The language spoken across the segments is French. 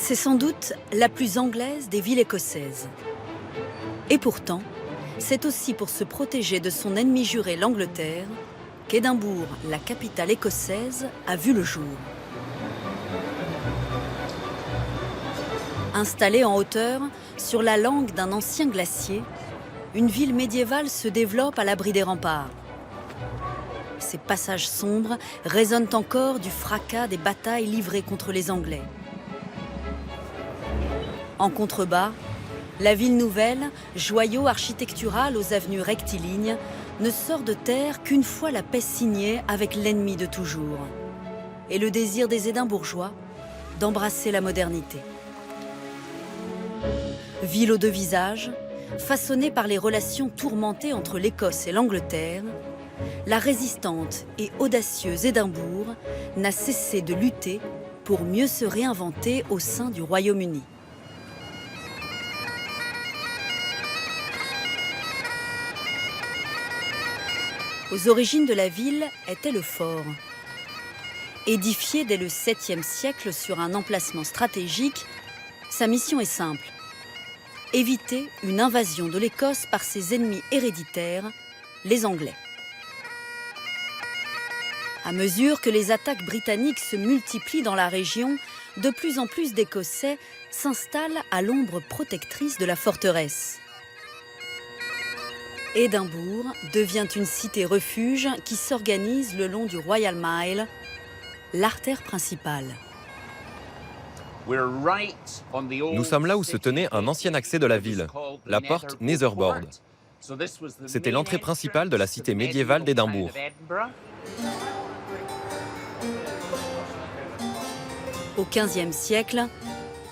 C'est sans doute la plus anglaise des villes écossaises. Et pourtant, c'est aussi pour se protéger de son ennemi juré, l'Angleterre, qu'Édimbourg, la capitale écossaise, a vu le jour. Installée en hauteur, sur la langue d'un ancien glacier, une ville médiévale se développe à l'abri des remparts. Ces passages sombres résonnent encore du fracas des batailles livrées contre les Anglais. En contrebas, la ville nouvelle, joyau architectural aux avenues rectilignes, ne sort de terre qu'une fois la paix signée avec l'ennemi de toujours. Et le désir des Édimbourgeois d'embrasser la modernité. Ville aux deux visages, façonnée par les relations tourmentées entre l'Écosse et l'Angleterre, la résistante et audacieuse Édimbourg n'a cessé de lutter pour mieux se réinventer au sein du Royaume-Uni. Aux origines de la ville était le fort. Édifié dès le 7e siècle sur un emplacement stratégique, sa mission est simple. Éviter une invasion de l'Écosse par ses ennemis héréditaires, les Anglais. À mesure que les attaques britanniques se multiplient dans la région, de plus en plus d'Écossais s'installent à l'ombre protectrice de la forteresse. Édimbourg devient une cité refuge qui s'organise le long du Royal Mile, l'artère principale. Nous sommes là où se tenait un ancien accès de la ville, la porte Netherboard. C'était l'entrée principale de la cité médiévale d'Édimbourg. Au XVe siècle,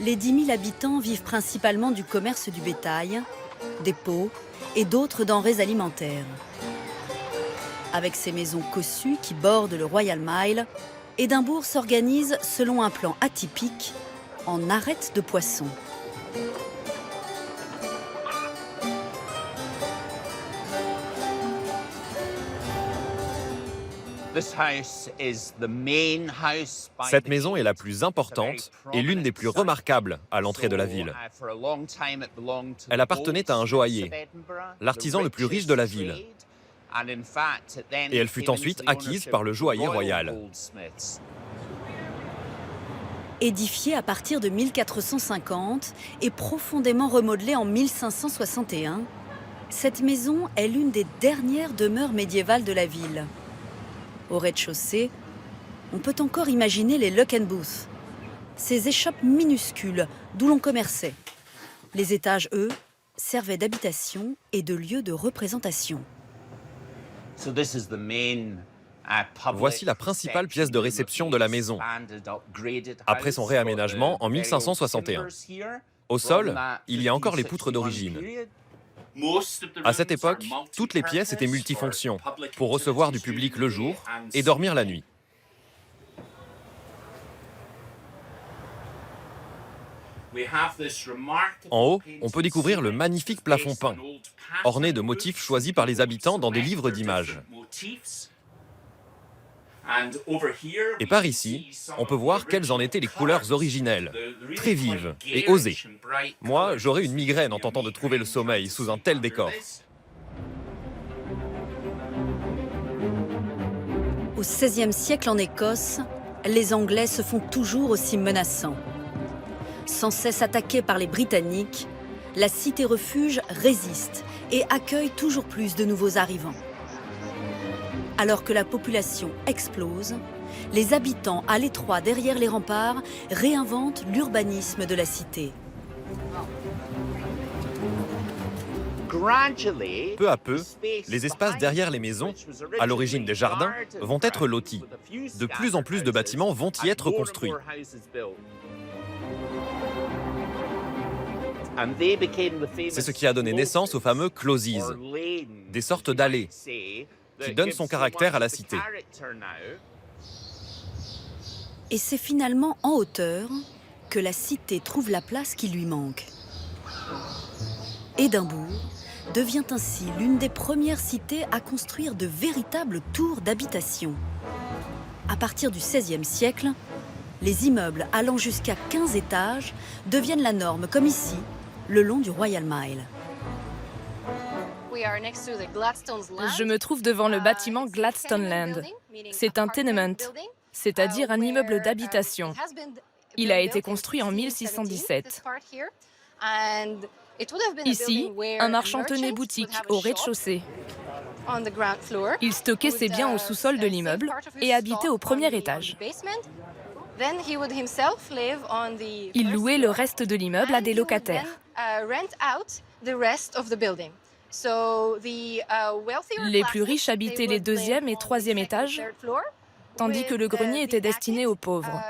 les 10 000 habitants vivent principalement du commerce du bétail, des peaux et d'autres denrées alimentaires. Avec ses maisons cossues qui bordent le Royal Mile, Édimbourg s'organise selon un plan atypique en arête de poissons. Cette maison est la plus importante et l'une des plus remarquables à l'entrée de la ville. Elle appartenait à un joaillier, l'artisan le plus riche de la ville. Et elle fut ensuite acquise par le joaillier royal. Édifiée à partir de 1450 et profondément remodelée en 1561, cette maison est l'une des dernières demeures médiévales de la ville. Au rez-de-chaussée, on peut encore imaginer les Luckenbooth, ces échoppes minuscules d'où l'on commerçait. Les étages, eux, servaient d'habitation et de lieu de représentation. Voici la principale pièce de réception de la maison, après son réaménagement en 1561. Au sol, il y a encore les poutres d'origine. À cette époque, toutes les pièces étaient multifonctions, pour recevoir du public le jour et dormir la nuit. En haut, on peut découvrir le magnifique plafond peint, orné de motifs choisis par les habitants dans des livres d'images. Et par ici, on peut voir quelles en étaient les couleurs originelles, très vives et osées. Moi, j'aurais une migraine en tentant de trouver le sommeil sous un tel décor. Au XVIe siècle en Écosse, les Anglais se font toujours aussi menaçants. Sans cesse attaquée par les Britanniques, la cité-refuge résiste et accueille toujours plus de nouveaux arrivants. Alors que la population explose, les habitants à l'étroit derrière les remparts réinventent l'urbanisme de la cité. Peu à peu, les espaces derrière les maisons, à l'origine des jardins, vont être lotis. De plus en plus de bâtiments vont y être construits. C'est ce qui a donné naissance aux fameux closes, des sortes d'allées, qui donnent son caractère à la cité. Et c'est finalement en hauteur que la cité trouve la place qui lui manque. Édimbourg devient ainsi l'une des premières cités à construire de véritables tours d'habitation. À partir du XVIe siècle, Les immeubles allant jusqu'à 15 étages deviennent la norme, comme ici, le long du Royal Mile. Je me trouve devant le bâtiment Gladstone Land. C'est un tenement, c'est-à-dire un immeuble d'habitation. Il a été construit en 1617. Ici, un marchand tenait boutique au rez-de-chaussée. Il stockait ses biens au sous-sol de l'immeuble et habitait au premier étage. Il louait le reste de l'immeuble à des locataires. Les plus riches habitaient les deuxième et troisième étages, tandis que le grenier était destiné aux pauvres.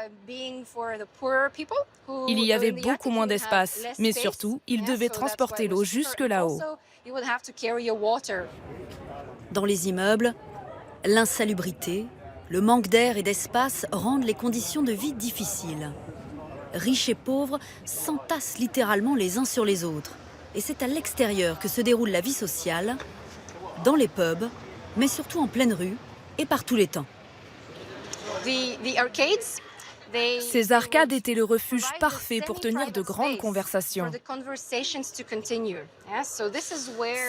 Il y avait beaucoup moins d'espace, mais surtout, ils devaient transporter l'eau jusque là-haut. Dans les immeubles, l'insalubrité, le manque d'air et d'espace rendent les conditions de vie difficiles. Riches et pauvres s'entassent littéralement les uns sur les autres. Et c'est à l'extérieur que se déroule la vie sociale, dans les pubs, mais surtout en pleine rue et par tous les temps. Ces arcades étaient le refuge parfait pour tenir de grandes conversations.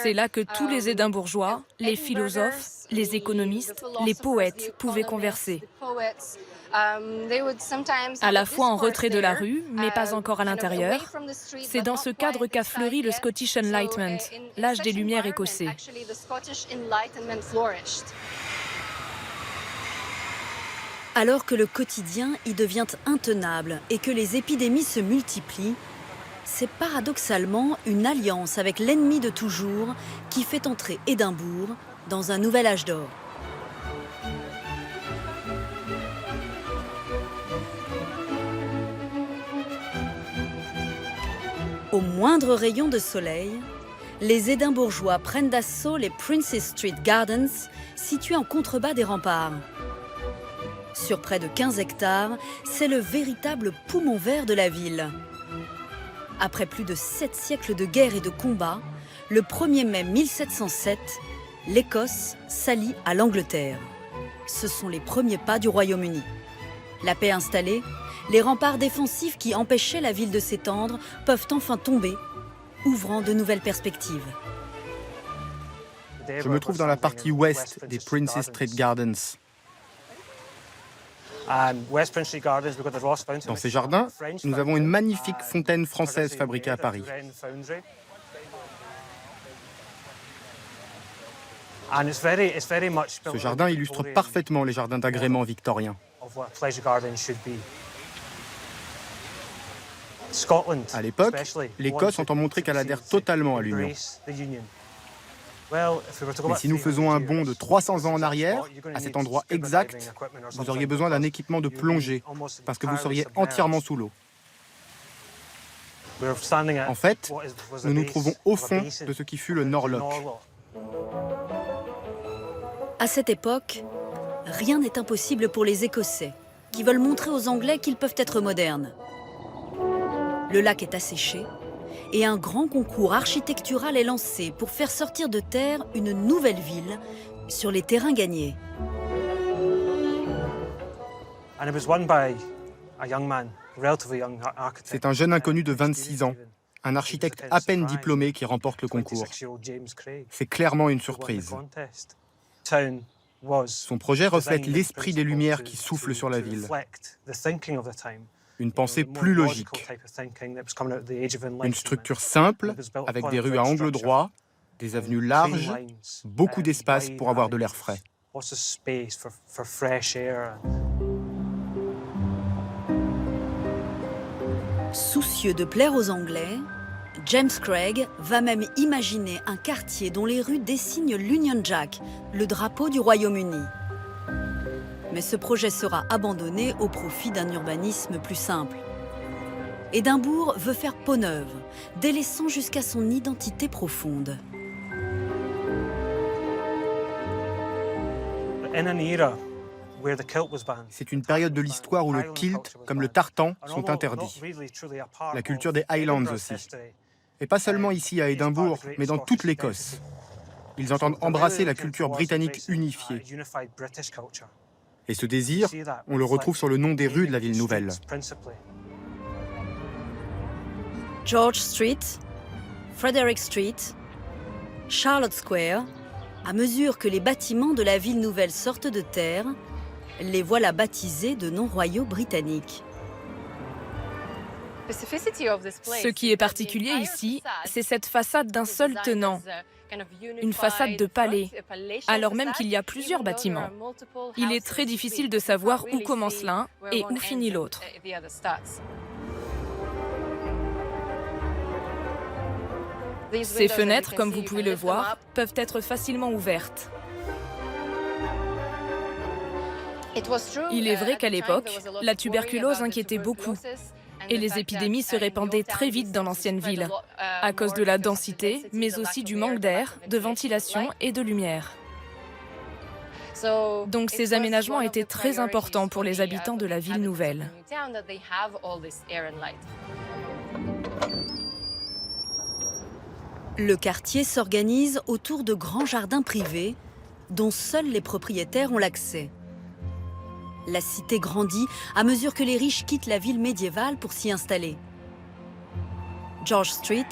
C'est là que tous les Édimbourgeois, les philosophes, les économistes, les poètes pouvaient converser. À la fois en retrait de la rue, mais pas encore à l'intérieur. C'est dans ce cadre qu'a fleuri le Scottish Enlightenment, l'âge des Lumières écossais. Alors que le quotidien y devient intenable et que les épidémies se multiplient, c'est paradoxalement une alliance avec l'ennemi de toujours qui fait entrer Édimbourg dans un nouvel âge d'or. Au moindre rayon de soleil, les Édimbourgeois prennent d'assaut les Princess Street Gardens, situés en contrebas des remparts. Sur près de 15 hectares, c'est le véritable poumon vert de la ville. Après plus de 7 siècles de guerre et de combats, le 1er mai 1707, l'Écosse s'allie à l'Angleterre. Ce sont les premiers pas du Royaume-Uni. La paix installée, les remparts défensifs qui empêchaient la ville de s'étendre peuvent enfin tomber, ouvrant de nouvelles perspectives. Je me trouve dans la partie ouest des Princess Street Gardens. Dans ces jardins, nous avons une magnifique fontaine française fabriquée à Paris. Ce jardin illustre parfaitement les jardins d'agrément victoriens. À l'époque, l'Écosse entend montrer qu'elle adhère totalement à l'Union. Mais si nous faisons un bond de 300 ans en arrière, à cet endroit exact, vous auriez besoin d'un équipement de plongée, parce que vous seriez entièrement sous l'eau. En fait, nous nous trouvons au fond de ce qui fut le Norloch. À cette époque, rien n'est impossible pour les Écossais, qui veulent montrer aux Anglais qu'ils peuvent être modernes. Le lac est asséché et un grand concours architectural est lancé pour faire sortir de terre une nouvelle ville sur les terrains gagnés. C'est un jeune inconnu de 26 ans, un architecte à peine diplômé qui remporte le concours. C'est clairement une surprise. Son projet reflète l'esprit des Lumières qui souffle sur la ville. Une pensée plus logique. Une structure simple, avec des rues à angle droit, des avenues larges, beaucoup d'espace pour avoir de l'air frais. Soucieux de plaire aux Anglais, James Craig va même imaginer un quartier dont les rues dessinent l'Union Jack, le drapeau du Royaume-Uni. Mais ce projet sera abandonné au profit d'un urbanisme plus simple. Édimbourg veut faire peau neuve, délaissant jusqu'à son identité profonde. C'est une période de l'histoire où le kilt, comme le tartan, sont interdits. La culture des Highlands aussi. Et pas seulement ici à Édimbourg, mais dans toute l'Écosse. Ils entendent embrasser la culture britannique unifiée. Et ce désir, on le retrouve sur le nom des rues de la ville nouvelle. George Street, Frederick Street, Charlotte Square, à mesure que les bâtiments de la ville nouvelle sortent de terre, les voilà baptisés de noms royaux britanniques. Ce qui est particulier ici, c'est cette façade d'un seul tenant, une façade de palais, alors même qu'il y a plusieurs bâtiments. Il est très difficile de savoir où commence l'un et où finit l'autre. Ces fenêtres, comme vous pouvez le voir, peuvent être facilement ouvertes. Il est vrai qu'à l'époque, la tuberculose inquiétait beaucoup et les épidémies se répandaient très vite dans l'ancienne ville, à cause de la densité, mais aussi du manque d'air, de ventilation et de lumière. Donc ces aménagements étaient très importants pour les habitants de la ville nouvelle. Le quartier s'organise autour de grands jardins privés dont seuls les propriétaires ont l'accès. La cité grandit à mesure que les riches quittent la ville médiévale pour s'y installer. George Street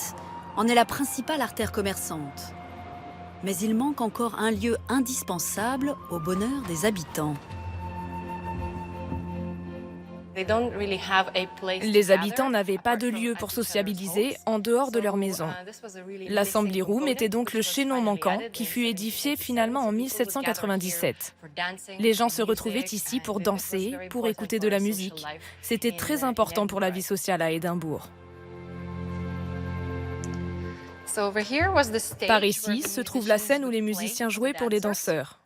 en est la principale artère commerçante. Mais il manque encore un lieu indispensable au bonheur des habitants. Les habitants n'avaient pas de lieu pour sociabiliser en dehors de leur maison. L'Assembly Room était donc le chaînon manquant qui fut édifié finalement en 1797. Les gens se retrouvaient ici pour danser, pour écouter de la musique. C'était très important pour la vie sociale à Édimbourg. Par ici se trouve la scène où les musiciens jouaient pour les danseurs.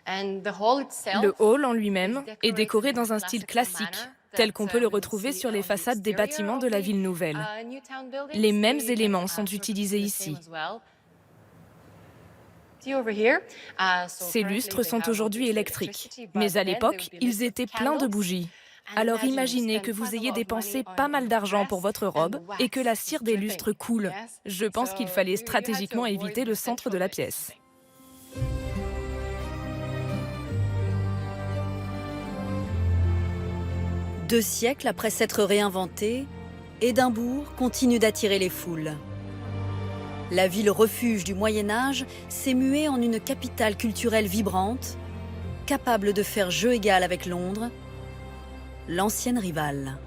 Le hall en lui-même est décoré dans un style classique, tel qu'on peut le retrouver sur les façades des bâtiments de la ville nouvelle. Les mêmes éléments sont utilisés ici. Ces lustres sont aujourd'hui électriques, mais à l'époque, ils étaient pleins de bougies. Alors imaginez que vous ayez dépensé pas mal d'argent pour votre robe et que la cire des lustres coule. Je pense qu'il fallait stratégiquement éviter le centre de la pièce. Deux siècles après s'être réinventé, Édimbourg continue d'attirer les foules. La ville refuge du Moyen-Âge s'est muée en une capitale culturelle vibrante, capable de faire jeu égal avec Londres, l'ancienne rivale.